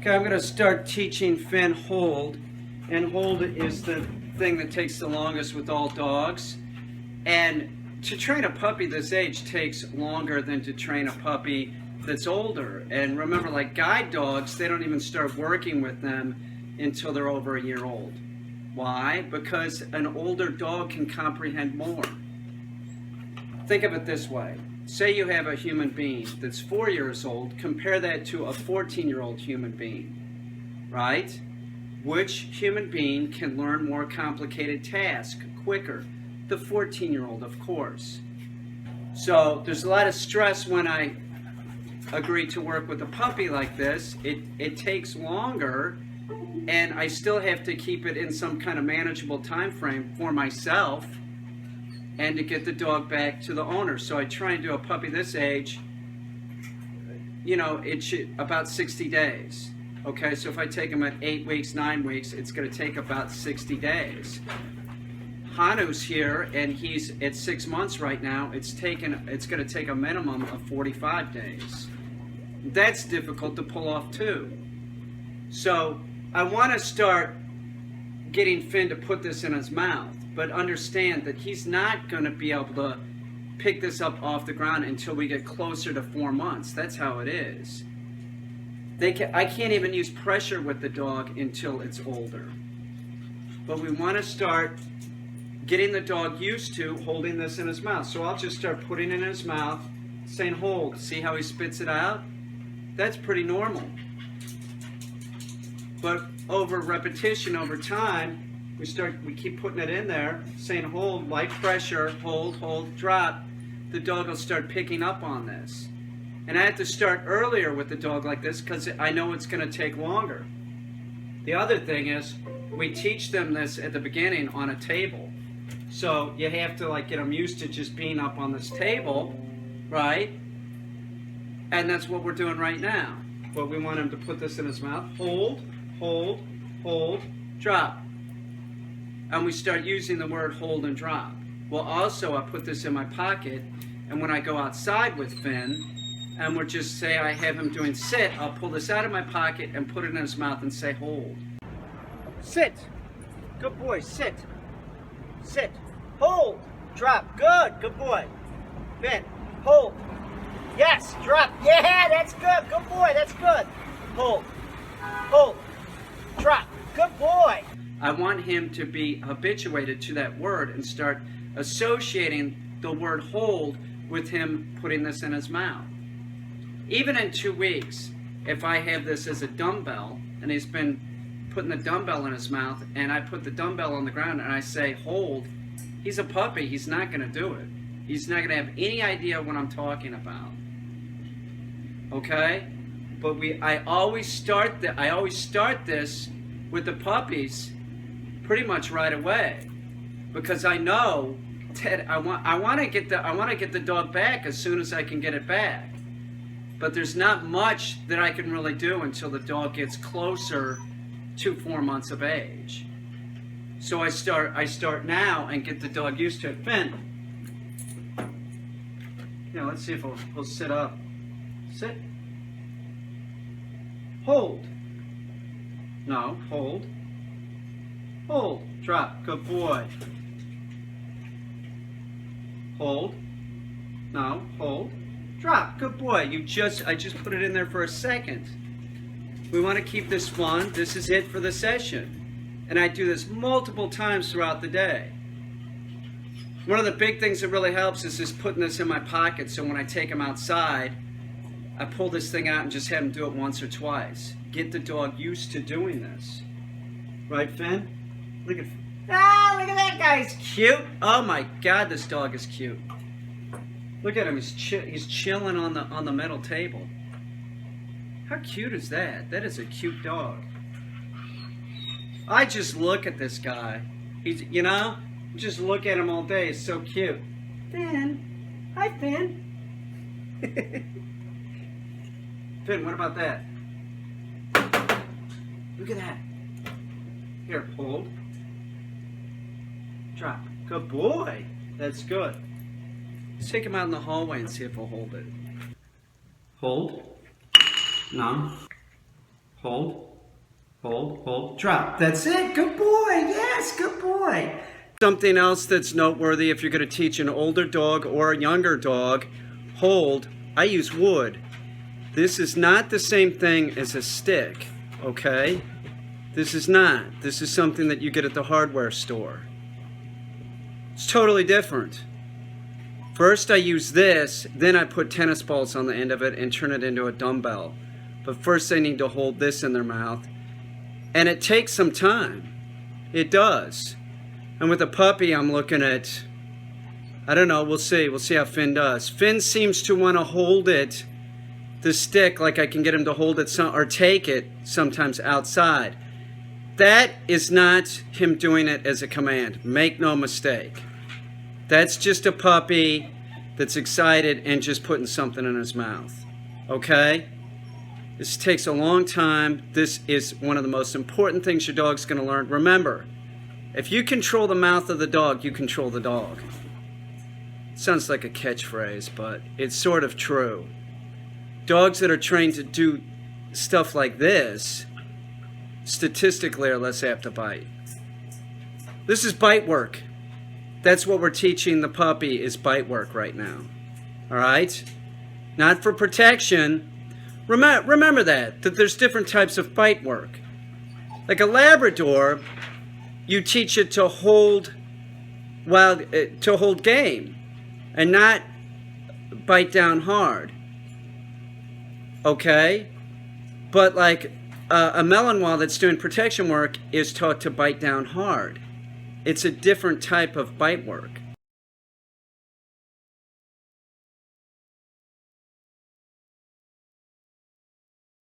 Okay, I'm going to start teaching Finn hold, and hold is the thing that takes the longest with all dogs. And to train a puppy this age takes longer than to train a puppy that's older. And remember, like guide dogs, they don't even start working with them until they're over a year old. Why? Because an older dog can comprehend more. Think of it this way. Say you have a human being that's 4 years old, compare that to a 14-year-old human being, right? Which human being can learn more complicated tasks quicker? The 14-year-old, of course. So there's a lot of stress when I agree to work with a puppy like this. It takes longer, and I still have to keep it in some kind of manageable time frame for myself and to get the dog back to the owner. So I try and do a puppy this age, you know, it should about 60 days. Okay, so if I take him at 8 weeks, 9 weeks, it's going to take about 60 days. Hanu's here, and he's at 6 months right now. It's going to take a minimum of 45 days. That's difficult to pull off too. So I want to start getting Finn to put this in his mouth, but understand that he's not going to be able to pick this up off the ground until we get closer to 4 months. That's how it is. I can't even use pressure with the dog until it's older. But we want to start getting the dog used to holding this in his mouth. So I'll just start putting it in his mouth, saying hold. See how he spits it out? That's pretty normal. But over repetition, over time, we keep putting it in there, saying hold, light pressure, hold, drop. The dog will start picking up on this. And I have to start earlier with the dog like this because I know it's going to take longer. The other thing is we teach them this at the beginning on a table. So you have to like get them used to just being up on this table, right? And that's what we're doing right now. But we want him to put this in his mouth. Hold, drop. And we start using the word hold and drop. Well, also I put this in my pocket, and when I go outside with Finn, and we'll just say I have him doing sit, I'll pull this out of my pocket and put it in his mouth and say hold. Sit. Good boy, sit. Sit. Hold. Drop. Good boy. Finn, hold. Yes, drop. Yeah, that's good. Good boy, that's good. Hold. Drop. Good boy. I want him to be habituated to that word and start associating the word hold with him putting this in his mouth. Even in 2 weeks, if I have this as a dumbbell and he's been putting the dumbbell in his mouth and I put the dumbbell on the ground and I say hold, he's a puppy, he's not going to do it. He's not going to have any idea what I'm talking about. Okay? But I always start this with the puppies pretty much right away, because I know that I want to get the dog back as soon as I can get it back. But there's not much that I can really do until the dog gets closer to 4 months of age. So I start now and get the dog used to it. Finn. Yeah, let's see if he'll sit up. Sit. Hold. No, hold. Hold. Drop. Good boy. Hold. No, hold. Drop. Good boy. I just put it in there for a second. We want to keep this fun. This is it for the session. And I do this multiple times throughout the day. One of the big things that really helps is just putting this in my pocket, so when I take him outside, I pull this thing out and just have him do it once or twice. Get the dog used to doing this. Right, Finn? Look at that guy. He's cute. Oh my God, this dog is cute. Look at him. He's chilling on the metal table. How cute is that? That is a cute dog. I just look at this guy. Just look at him all day. It's so cute. Finn. Hi, Finn. Finn, what about that? Look at that. Here, hold. Drop. Good boy. That's good. Let's take him out in the hallway and see if he'll hold it. Hold. No. hold, hold, hold, drop. That's it. Good boy. Yes, good boy. Something else that's noteworthy if you're going to teach an older dog or a younger dog, hold, I use wood. This is not the same thing as a stick, okay? This is not. This is something that you get at the hardware store. It's totally different. First I use this, then I put tennis balls on the end of it and turn it into a dumbbell. But first they need to hold this in their mouth. And it takes some time. It does. And with a puppy I'm looking at, I don't know, we'll see. We'll see how Finn does. Finn seems to want to hold it, the stick, like I can get him to hold it or take it sometimes outside. That is not him doing it as a command. Make no mistake. That's just a puppy that's excited and just putting something in his mouth. Okay? This takes a long time. This is one of the most important things your dog's going to learn. Remember, if you control the mouth of the dog, you control the dog. Sounds like a catchphrase, but it's sort of true. Dogs that are trained to do stuff like this, statistically, are less apt to bite. This is bite work. That's what we're teaching the puppy, is bite work right now. All right? Not for protection. Remember that there's different types of bite work. Like a Labrador, you teach it to hold game and not bite down hard. Okay? But like a Malinois that's doing protection work is taught to bite down hard. It's a different type of bite work.